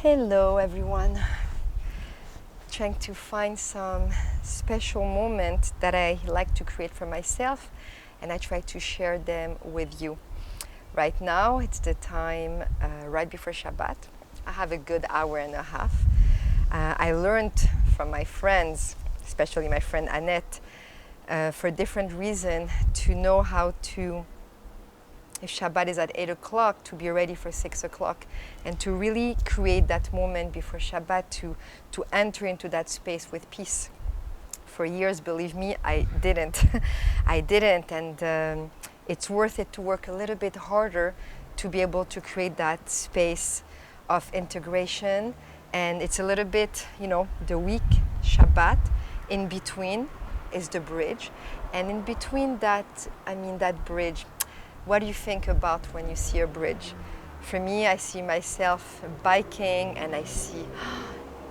Hello everyone. Trying to find some special moments that I like to create for myself, and I try to share them with you. Right now it's the time right before Shabbat. I have a good hour and a half. I learned from my friends, especially my friend Annette, for different reasons, to know how to, if Shabbat is at 8 o'clock, to be ready for 6 o'clock, and to really create that moment before Shabbat to enter into that space with peace. For years, believe me, I didn't. I didn't, and it's worth it to work a little bit harder to be able to create that space of integration. And it's a little bit, the week, Shabbat, in between is the bridge. And in between that, that bridge, what do you think about when you see a bridge? For me, I see myself biking and I see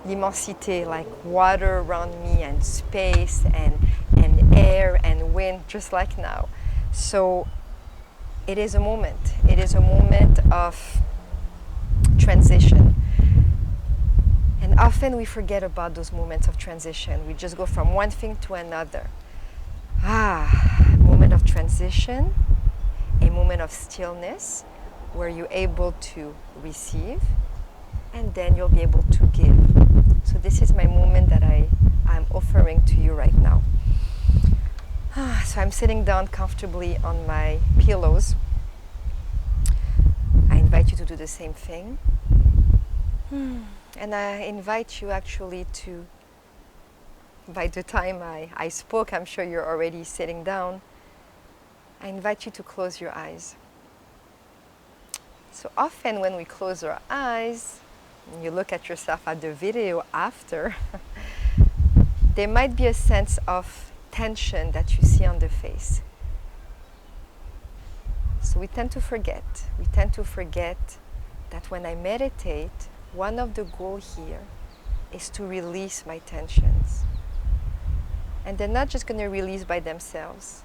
l'immensité, like water around me and space and air and wind, just like now. So it is a moment. It is a moment of transition. And often we forget about those moments of transition. We just go from one thing to another. Moment of transition. A moment of stillness where you're able to receive and then you'll be able to give. So this is my moment that I'm offering to you right now. So I'm sitting down comfortably on my pillows. I invite you to do the same thing. And I invite you actually to, by the time I spoke, I'm sure you're already sitting down. I invite you to close your eyes. So often when we close our eyes, and you look at yourself at the video after, there might be a sense of tension that you see on the face. So we tend to forget. We tend to forget that when I meditate, one of the goals here is to release my tensions. And they're not just going to release by themselves.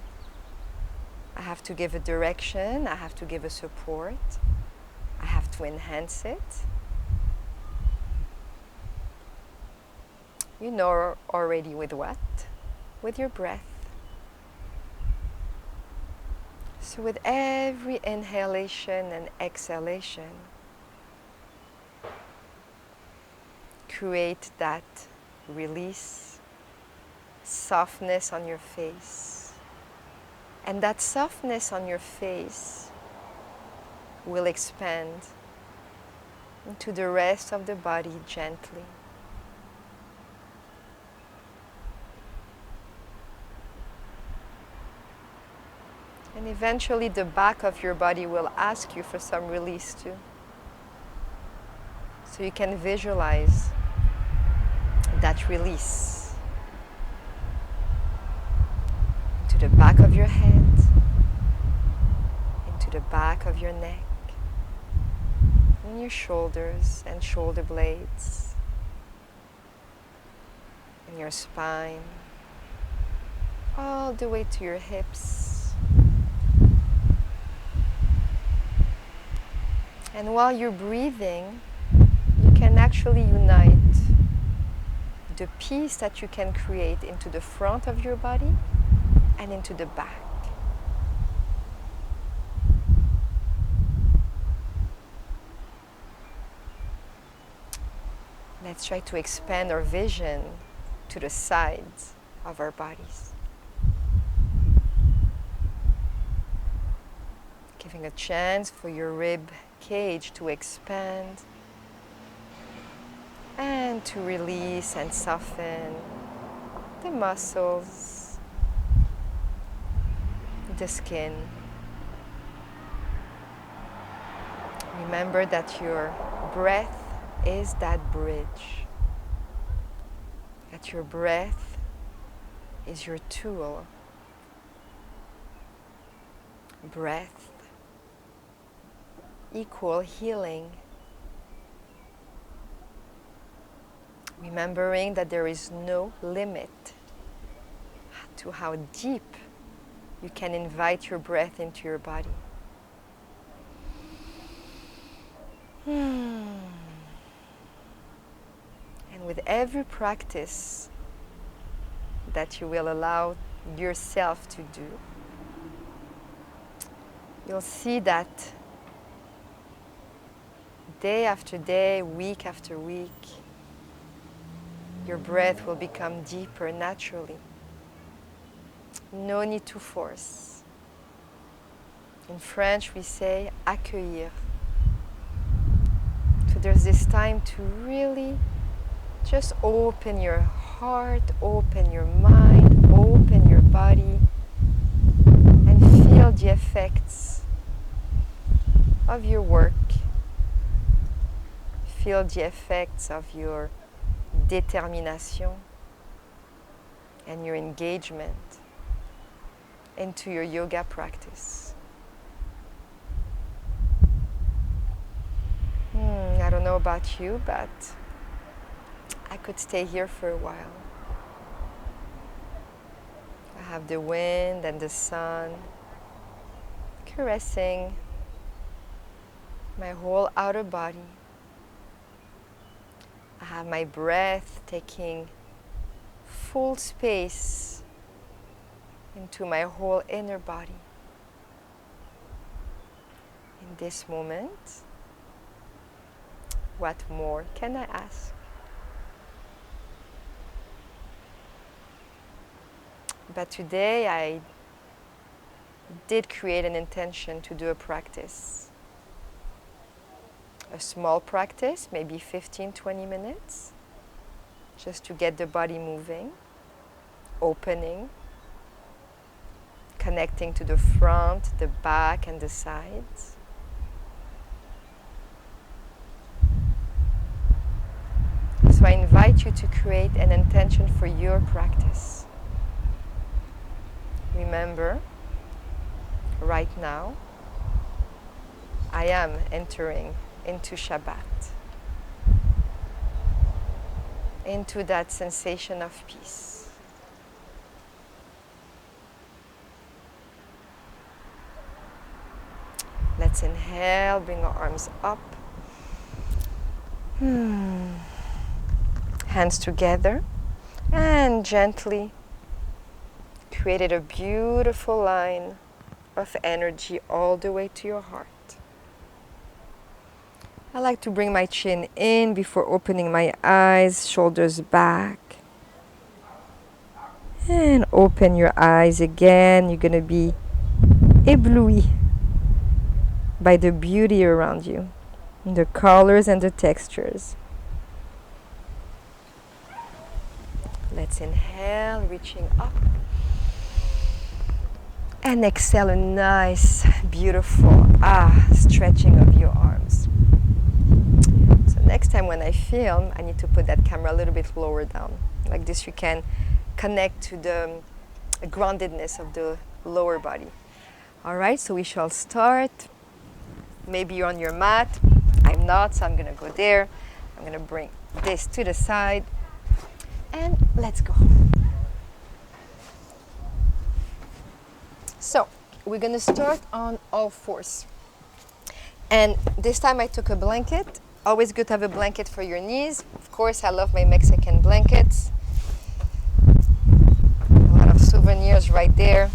I have to give a direction, I have to give a support, I have to enhance it. You know already with what? With your breath. So with every inhalation and exhalation, create that release, softness on your face. And that softness on your face will expand into the rest of the body gently. And eventually the back of your body will ask you for some release too. So you can visualize that release. The back of your head, into the back of your neck, and your shoulders and shoulder blades, and your spine, all the way to your hips. And while you're breathing, you can actually unite the peace that you can create into the front of your body and into the back. Let's try to expand our vision to the sides of our bodies. Giving a chance for your rib cage to expand and to release and soften the muscles, the skin. Remember that your breath is that bridge. That your breath is your tool. Breath equal healing. Remembering that there is no limit to how deep you can invite your breath into your body. with every practice that you will allow yourself to do, you'll see that day after day, week after week, your breath will become deeper naturally. No need to force. In French, we say accueillir. So there's this time to really just open your heart, open your mind, open your body, and feel the effects of your work. Feel the effects of your determination and your engagement into your yoga practice. I don't know about you, but I could stay here for a while. I have the wind and the sun caressing my whole outer body. I have my breath taking full space into my whole inner body. In this moment, what more can I ask? But today I did create an intention to do a practice. A small practice, maybe 15-20 minutes, just to get the body moving, opening, connecting to the front, the back, and the sides. So I invite you to create an intention for your practice. Remember, right now, I am entering into Shabbat, into that sensation of peace. Let's inhale, bring our arms up. Hands together, and gently created a beautiful line of energy all the way to your heart. I like to bring my chin in before opening my eyes, shoulders back. And open your eyes again. You're going to be ébloui by the beauty around you, the colors and the textures. Let's inhale, reaching up. And exhale, a nice, beautiful stretching of your arms. So next time when I film, I need to put that camera a little bit lower down. Like this you can connect to the groundedness of the lower body. All right, so we shall start. Maybe you're on your mat. I'm not, so I'm going to go there. I'm going to bring this to the side. And let's go. So we're going to start on all fours. And this time I took a blanket. Always good to have a blanket for your knees. Of course, I love my Mexican blankets. A lot of souvenirs right there.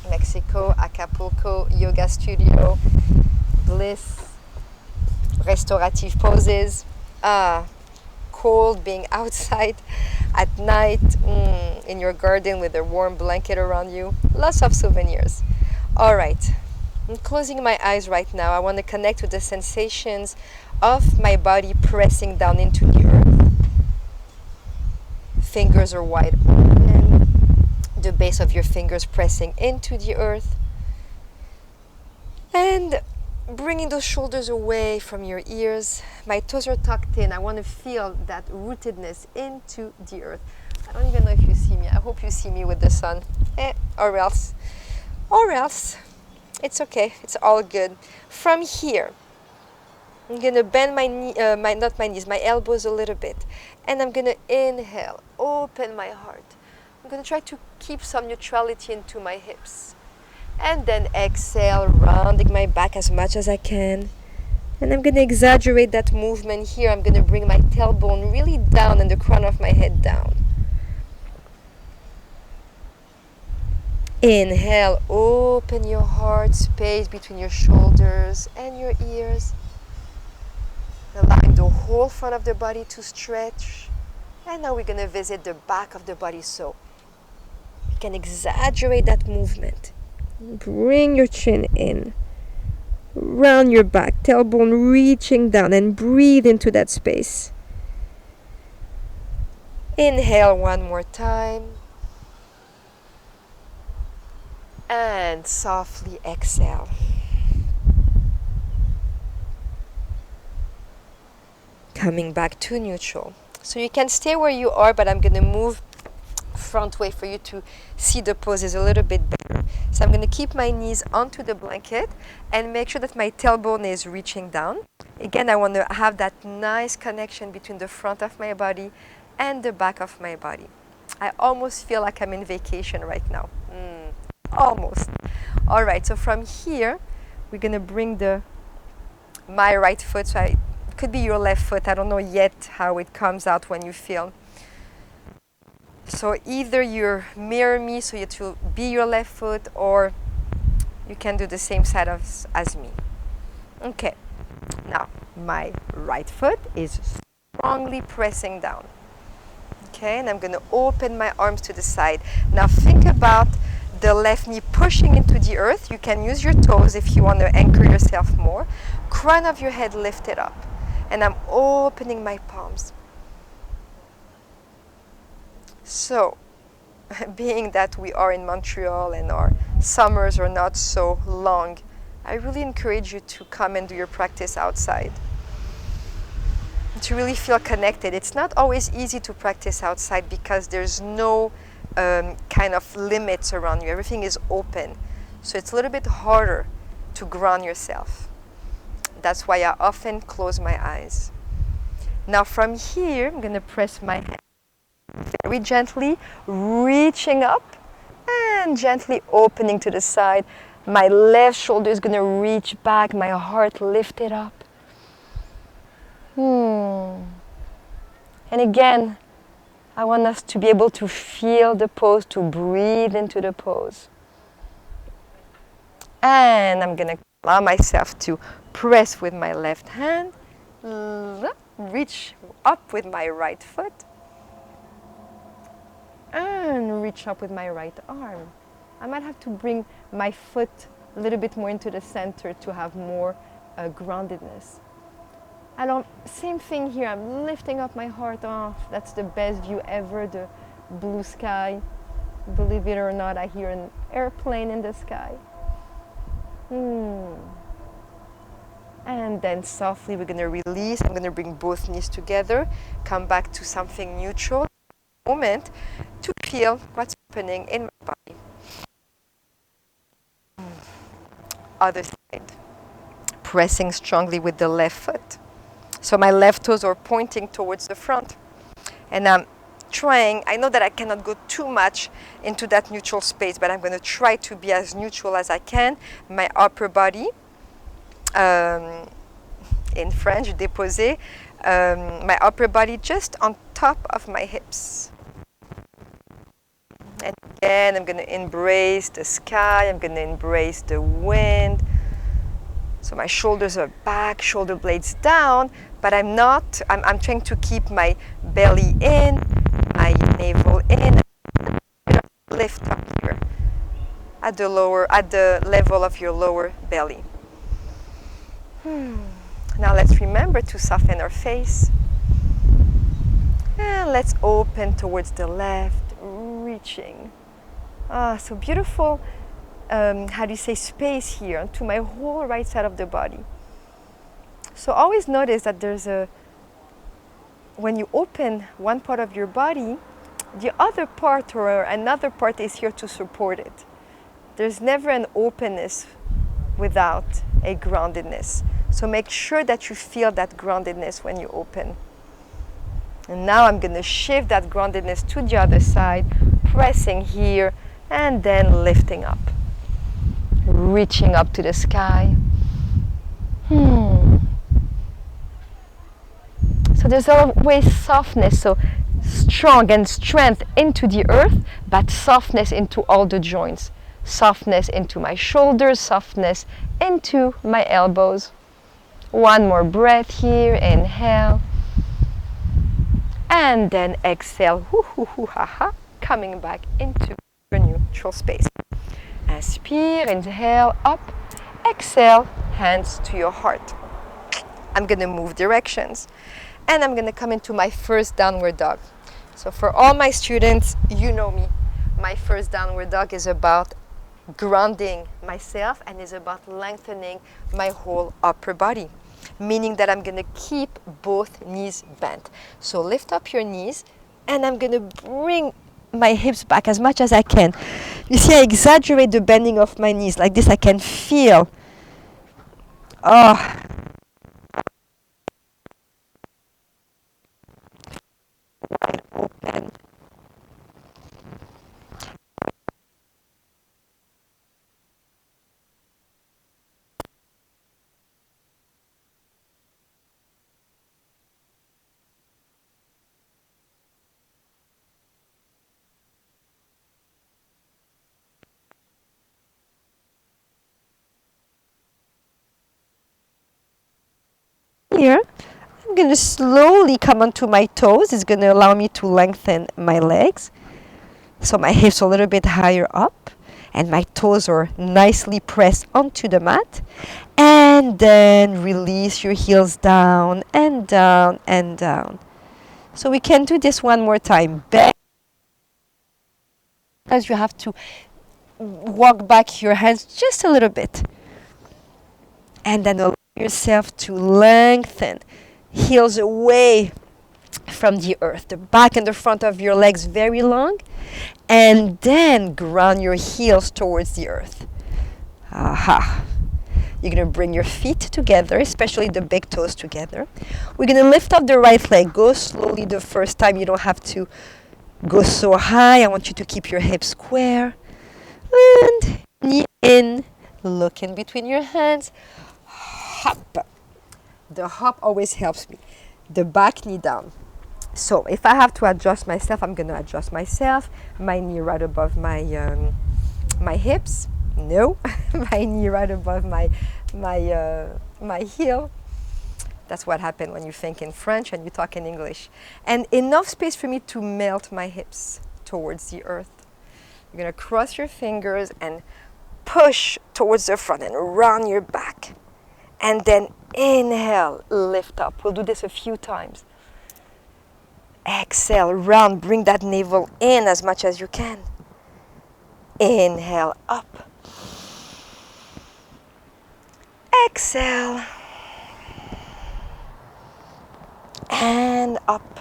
Mexico, Acapulco, yoga studio, bliss, restorative poses. Cold being outside at night in your garden with a warm blanket around you. Lots of souvenirs. All right, I'm closing my eyes right now. I want to connect with the sensations of my body pressing down into the earth. Fingers are wide open. The base of your fingers pressing into the earth. And bringing those shoulders away from your ears. My toes are tucked in. I want to feel that rootedness into the earth. I don't even know if you see me. I hope you see me with the sun. Or else. It's okay. It's all good. From here, I'm going to bend my elbows a little bit. And I'm going to inhale, open my heart. I'm going to try to keep some neutrality into my hips. And then exhale, rounding my back as much as I can. And I'm going to exaggerate that movement here. I'm going to bring my tailbone really down and the crown of my head down. Inhale, open your heart space between your shoulders and your ears. Allowing the whole front of the body to stretch. And now we're going to visit the back of the body, so you can exaggerate that movement. Bring your chin in. Round your back, tailbone reaching down, and breathe into that space. Inhale one more time. And softly exhale. Coming back to neutral. So you can stay where you are, but I'm going to move front way for you to see the poses a little bit better. So I'm going to keep my knees onto the blanket and make sure that my tailbone is reaching down. Again, I want to have that nice connection between the front of my body and the back of my body. I almost feel like I'm in vacation right now. Almost. All right, so from here, we're going to bring my right foot. So it could be your left foot. I don't know yet how it comes out when you feel. So either you mirror me, so it will be your left foot, or you can do the same side as me. Okay, now my right foot is strongly pressing down. Okay, and I'm going to open my arms to the side. Now think about the left knee pushing into the earth. You can use your toes if you want to anchor yourself more. Crown of your head lifted up. And I'm opening my palms. So, being that we are in Montreal and our summers are not so long, I really encourage you to come and do your practice outside. To really feel connected. It's not always easy to practice outside because there's no kind of limits around you. Everything is open. So it's a little bit harder to ground yourself. That's why I often close my eyes. Now from here, I'm going to press my hand very gently, reaching up and gently opening to the side. My left shoulder is going to reach back, my heart lifted up. And again, I want us to be able to feel the pose, to breathe into the pose. And I'm going to allow myself to press with my left hand, reach up with my right foot, and reach up with my right arm. I might have to bring my foot a little bit more into the center to have more groundedness. And same thing here, I'm lifting up my heart. Oh, that's the best view ever, the blue sky. Believe it or not, I hear an airplane in the sky. And then softly we're going to release. I'm going to bring both knees together, come back to something neutral. Moment to feel what's happening in my body. Other side. Pressing strongly with the left foot. So my left toes are pointing towards the front. And I'm trying, I know that I cannot go too much into that neutral space, but I'm going to try to be as neutral as I can. My upper body, in French, déposé, my upper body just on top of my hips. And again, I'm going to embrace the sky, I'm going to embrace the wind. So my shoulders are back, shoulder blades down, but I'm trying to keep my belly in, my navel in, and lift up here at the level of your lower belly. Now let's remember to soften our face. And let's open towards the left, reaching. So beautiful, space here to my whole right side of the body. So always notice that when you open one part of your body, the other part or another part is here to support it. There's never an openness without a groundedness. So make sure that you feel that groundedness when you open. And now I'm going to shift that groundedness to the other side, pressing here and then lifting up. Reaching up to the sky. So there's always softness, so strong and strength into the earth, but softness into all the joints. Softness into my shoulders, softness into my elbows. One more breath here, inhale. And then exhale, hoo hoo hoo ha ha, coming back into your neutral space. Inspire, inhale, up. Exhale, hands to your heart. I'm gonna move directions. And I'm gonna come into my first downward dog. So for all my students, you know me. My first downward dog is about grounding myself and is about lengthening my whole upper body. Meaning that I'm gonna keep both knees bent. So lift up your knees and I'm gonna bring my hips back as much as I can. You see, I exaggerate the bending of my knees. Like this, I can feel. Oh. Wide open. Here, I'm going to slowly come onto my toes. It's going to allow me to lengthen my legs. So my hips are a little bit higher up and my toes are nicely pressed onto the mat. And then release your heels down and down and down. So we can do this one more time. Back. As you have to walk back your hands just a little bit. And then allow yourself to lengthen. Heels away from the earth. The back and the front of your legs very long. And then ground your heels towards the earth. Aha. You're going to bring your feet together, especially the big toes together. We're going to lift up the right leg. Go slowly the first time. You don't have to go so high. I want you to keep your hips square. And knee in. Look in between your hands. Hop. The hop always helps me. The back knee down. So if I have to adjust myself, I'm going to adjust myself. My knee right above my hips. No, my knee right above my heel. That's what happens when you think in French and you talk in English. And enough space for me to melt my hips towards the earth. You're going to cross your fingers and push towards the front and round your back. And then inhale, lift up. We'll do this a few times. Exhale, round, bring that navel in as much as you can. Inhale, up. Exhale. And up.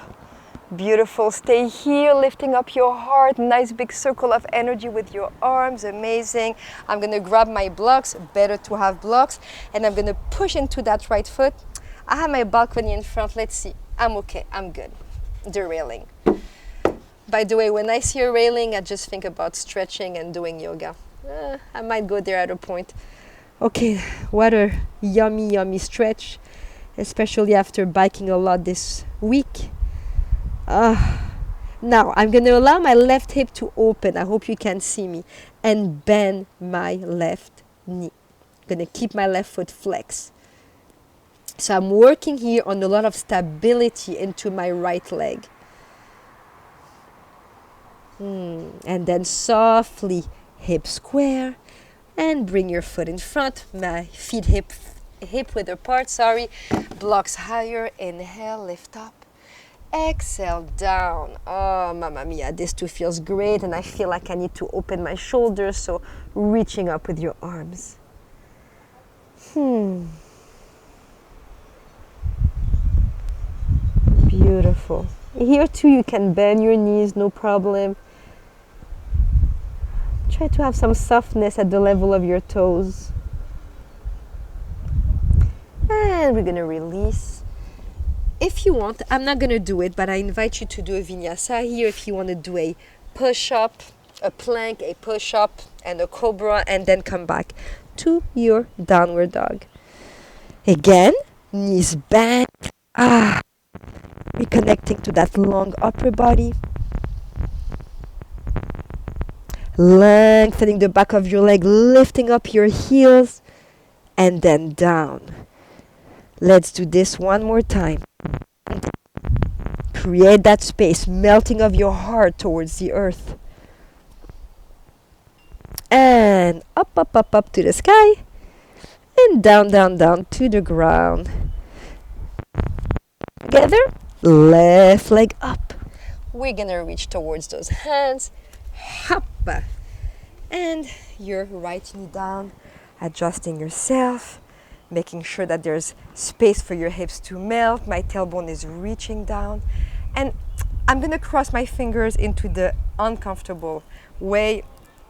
Beautiful. Stay here, lifting up your heart. Nice big circle of energy with your arms. Amazing. I'm going to grab my blocks. Better to have blocks. And I'm going to push into that right foot. I have my balcony in front. Let's see. I'm okay. I'm good. The railing. By the way, when I see a railing, I just think about stretching and doing yoga. I might go there at a point. Okay, what a yummy, yummy stretch, especially after biking a lot this week. Now, I'm going to allow my left hip to open. I hope you can see me. And bend my left knee. I'm going to keep my left foot flexed. So I'm working here on a lot of stability into my right leg. And then softly hip square and bring your foot in front. My feet hip width apart, sorry. Blocks higher. Inhale, lift up. Exhale, down. Oh, mamma mia, this too feels great. And I feel like I need to open my shoulders. So reaching up with your arms. Beautiful. Here too you can bend your knees, no problem. Try to have some softness at the level of your toes. And we're going to release. If you want, I'm not going to do it, but I invite you to do a vinyasa here if you want to do a push-up, a plank, a push-up, and a cobra, and then come back to your downward dog. Again, knees bent. Reconnecting to that long upper body. Lengthening the back of your leg, lifting up your heels, and then down. Let's do this one more time. Create that space, melting of your heart towards the earth. And up, up, up, up to the sky. And down, down, down to the ground. Together, left leg up. We're gonna reach towards those hands. Hop. And your right knee down, adjusting yourself, making sure that there's space for your hips to melt. My tailbone is reaching down. And I'm gonna cross my fingers into the uncomfortable way,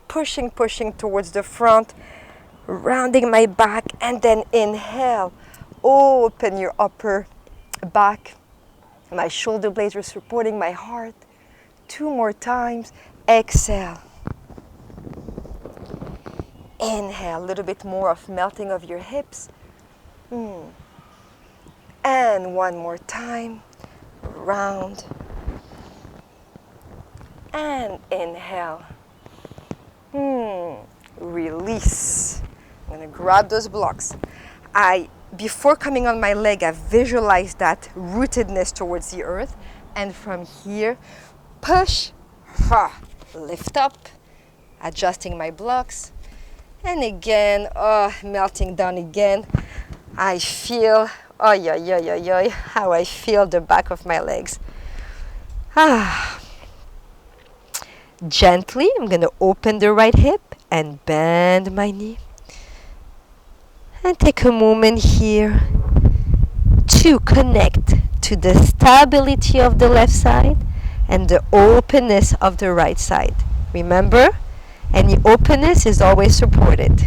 pushing towards the front, rounding my back, and then inhale. Open your upper back. My shoulder blades are supporting my heart. 2 more times. Exhale. Inhale, a little bit more of melting of your hips. And one more time. Round. And inhale. Release. I'm going to grab those blocks. Before coming on my leg, I visualized that rootedness towards the earth. And from here, push, lift up, adjusting my blocks. And again, melting down again. I feel, how I feel the back of my legs. Gently, I'm going to open the right hip and bend my knee. And take a moment here to connect to the stability of the left side and the openness of the right side. Remember, any openness is always supported.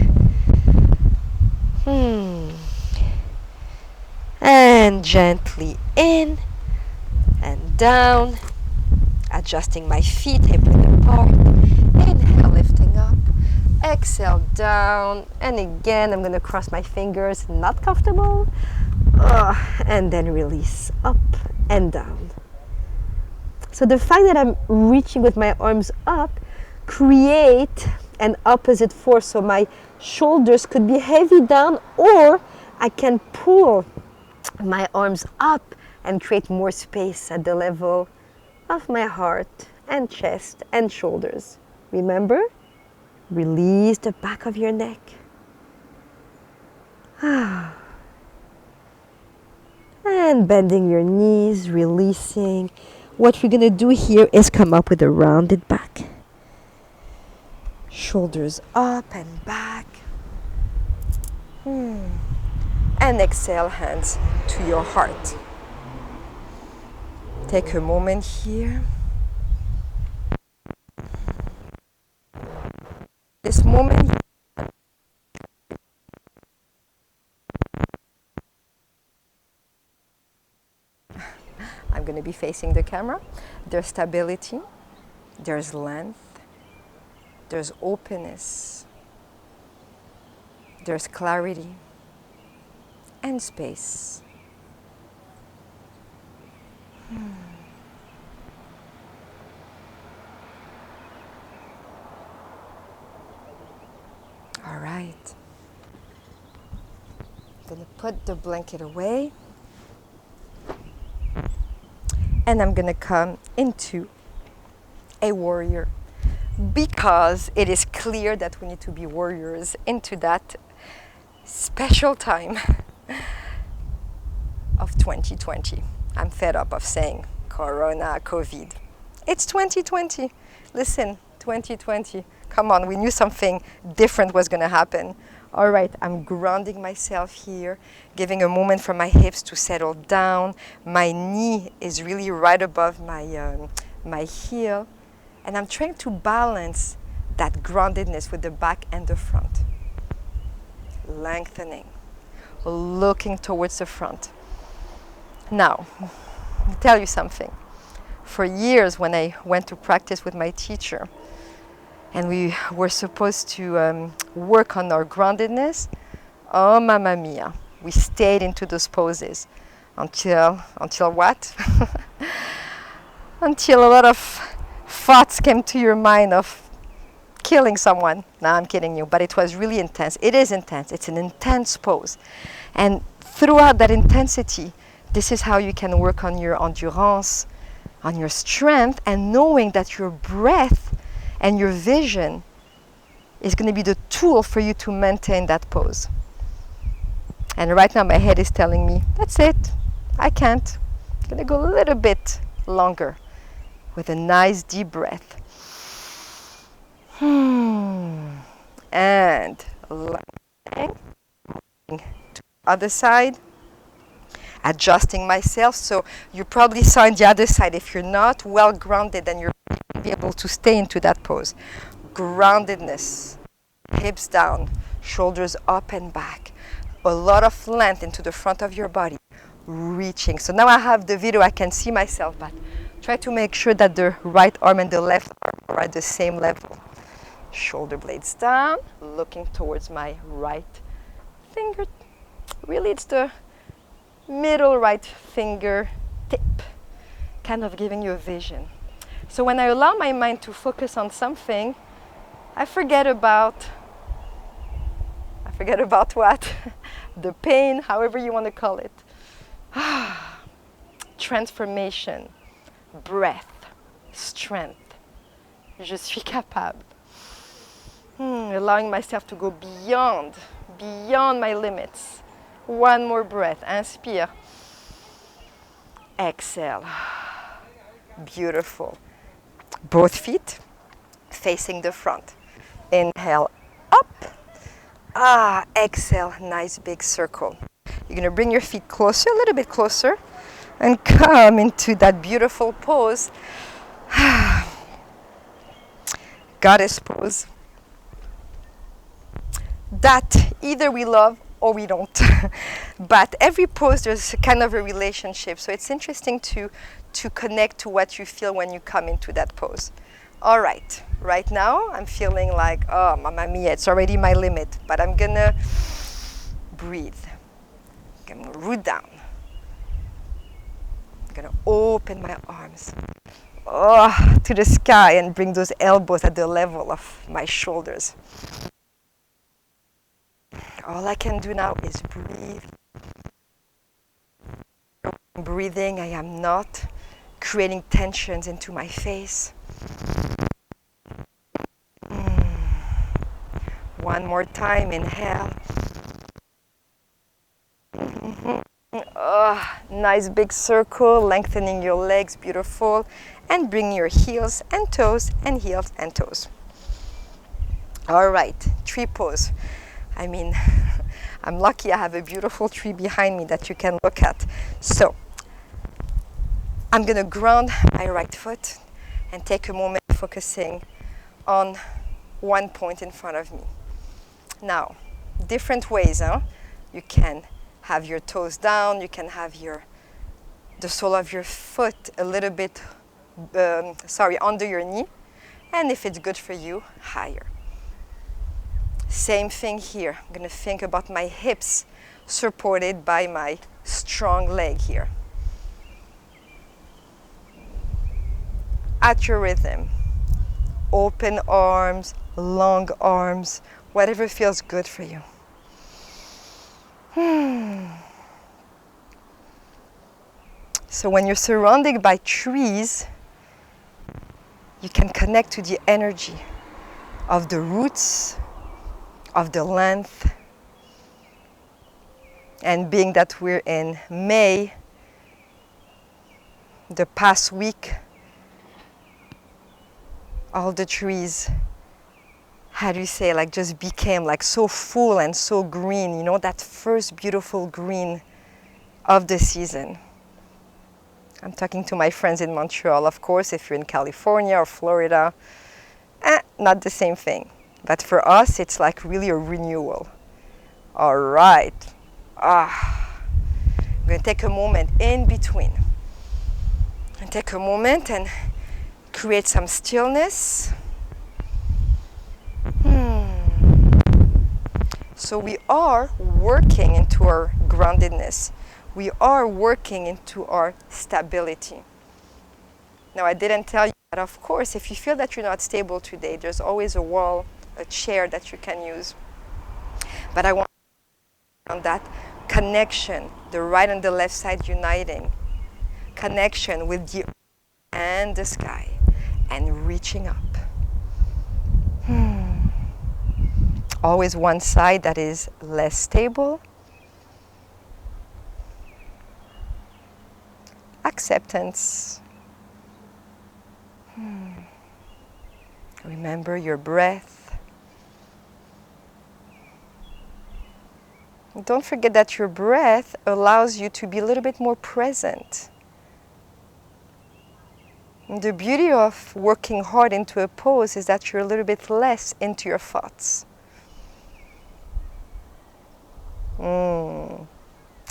And gently in and down, adjusting my feet hip width apart. Inhale, lifting up. Exhale, down. And again, I'm going to cross my fingers, not comfortable. And then release up and down. So the fact that I'm reaching with my arms up create an opposite force. So my shoulders could be heavy down, or I can pull my arms up and create more space at the level of my heart and chest and shoulders. Remember, release the back of your neck. And bending your knees, releasing. What we're going to do here is come up with a rounded back. Shoulders up and back. And exhale, hands to your heart. Take a moment here. This moment. I'm going to be facing the camera. There's stability, there's length, there's openness, there's clarity and space. All right. I'm going to put the blanket away. And I'm going to come into a warrior, because it is clear that we need to be warriors into that special time of 2020. I'm fed up of saying Corona, COVID. It's 2020. Listen, 2020. Come on, we knew something different was going to happen. All right, I'm grounding myself here, giving a moment for my hips to settle down. My knee is really right above my heel. And I'm trying to balance that groundedness with the back and the front. Lengthening, looking towards the front. Now, I'll tell you something. For years, when I went to practice with my teacher, and we were supposed to work on our groundedness, oh mamma mia, we stayed into those poses until what? until a lot of thoughts came to your mind of killing someone. No, I'm kidding you, but it was really intense. It is intense. It's an intense pose. And throughout that intensity, this is how you can work on your endurance, on your strength, and knowing that your breath and your vision is going to be the tool for you to maintain that pose. And right now my head is telling me, that's it, I can't. I'm going to go a little bit longer with a nice deep breath. And lying to the other side, adjusting myself. So you probably saw on the other side, if you're not well grounded, then you're not going to be able to stay into that pose. Groundedness, hips down, shoulders up and back, a lot of length into the front of your body, reaching. So now I have the video, I can see myself, but try to make sure that the right arm and the left arm are at the same level. Shoulder blades down, looking towards my right finger. Really, it's the middle right finger tip, kind of giving you a vision. So when I allow my mind to focus on something, I forget about what? The pain, however you want to call it. Transformation, breath, strength. Je suis capable. Allowing myself to go beyond my limits. One more breath. Inspire. Exhale. Beautiful. Both feet facing the front. Inhale up. Exhale. Nice big circle. You're going to bring your feet closer, a little bit closer, and come into that beautiful pose. Goddess pose. That either we love or we don't. But every pose, there's kind of a relationship. So it's interesting to connect to what you feel when you come into that pose. All right, right now I'm feeling like, oh, mamma mia, it's already my limit. But I'm gonna breathe. I'm gonna root down. I'm gonna open my arms to the sky and bring those elbows at the level of my shoulders. All I can do now is breathe. Breathing, I am not creating tensions into my face. One more time, inhale. Nice big circle, lengthening your legs, beautiful. And bring your heels and toes and heels and toes. All right, tree pose. I mean, I'm lucky I have a beautiful tree behind me that you can look at. So, I'm gonna ground my right foot and take a moment focusing on one point in front of me. Now, different ways, huh? You can have your toes down, you can have the sole of your foot a little bit, under your knee, and if it's good for you, higher. Same thing here. I'm going to think about my hips supported by my strong leg here. At your rhythm. Open arms, long arms, whatever feels good for you. So when you're surrounded by trees, you can connect to the energy of the roots, of the length. And being that we're in May, the past week, all the trees, how do you say, like just became like so full and so green, you know, that first beautiful green of the season. I'm talking to my friends in Montreal, of course. If you're in California or Florida, not the same thing. But for us, it's like really a renewal. All right. I'm going to take a moment in between. And take a moment and create some stillness. So we are working into our groundedness. We are working into our stability. Now, I didn't tell you, but of course, if you feel that you're not stable today, there's always a wall, a chair that you can use. But I want on that connection, the right and the left side uniting, connection with the earth and the sky, and reaching up. Always one side that is less stable. Acceptance. Remember your breath. Don't forget that your breath allows you to be a little bit more present. And the beauty of working hard into a pose is that you're a little bit less into your thoughts.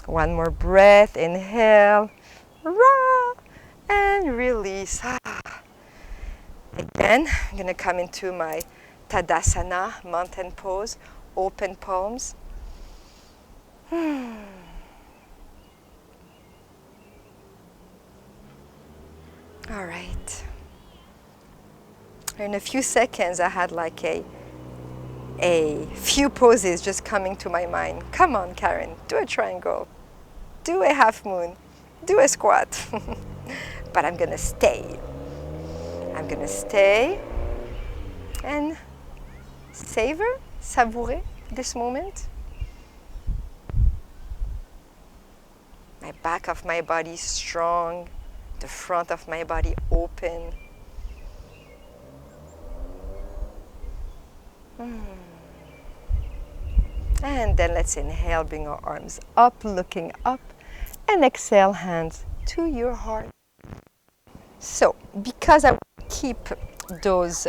One more breath, inhale, ra, and release. Again, I'm going to come into my Tadasana, mountain pose, open palms. All right. In a few seconds, I had like a few poses just coming to my mind. Come on, Karen, do a triangle, do a half moon, do a squat. But I'm going to stay. I'm going to stay and savourer this moment. My back of my body strong, the front of my body open. And then let's inhale, bring our arms up, looking up, and exhale, hands to your heart. So, because I keep those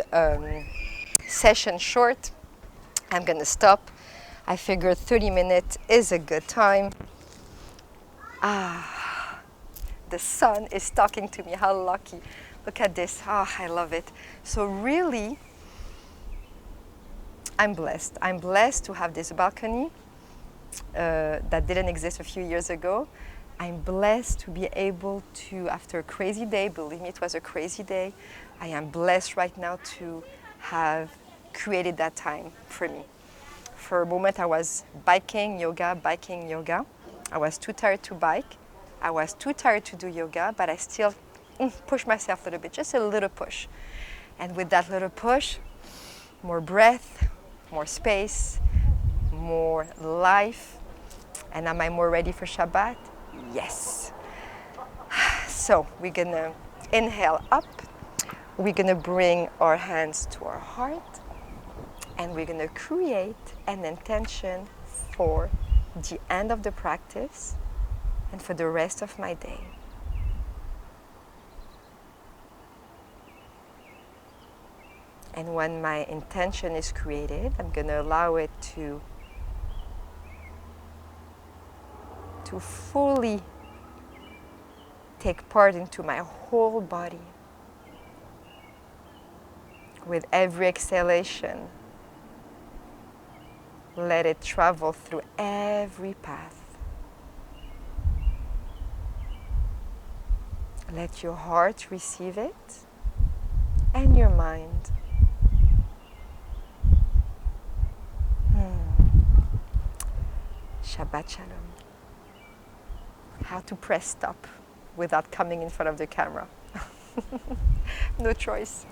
sessions short, I'm going to stop. I figured 30 minutes is a good time. The sun is talking to me. How lucky. Look at this. I love it. So really, I'm blessed. I'm blessed to have this balcony that didn't exist a few years ago. I'm blessed to be able to, after a crazy day, believe me, it was a crazy day, I am blessed right now to have created that time for me. For a moment, I was biking yoga. I was too tired to bike. I was too tired to do yoga, but I still pushed myself a little bit, just a little push. And with that little push, more breath, more space, more life. And am I more ready for Shabbat? Yes. So we're gonna inhale up. We're gonna bring our hands to our heart. And we're gonna create an intention for the end of the practice and for the rest of my day. And when my intention is created, I'm going to allow it to fully take part into my whole body. With every exhalation, let it travel through every path. Let your heart receive it and your mind. Shabbat Shalom. How to press stop without coming in front of the camera. No choice.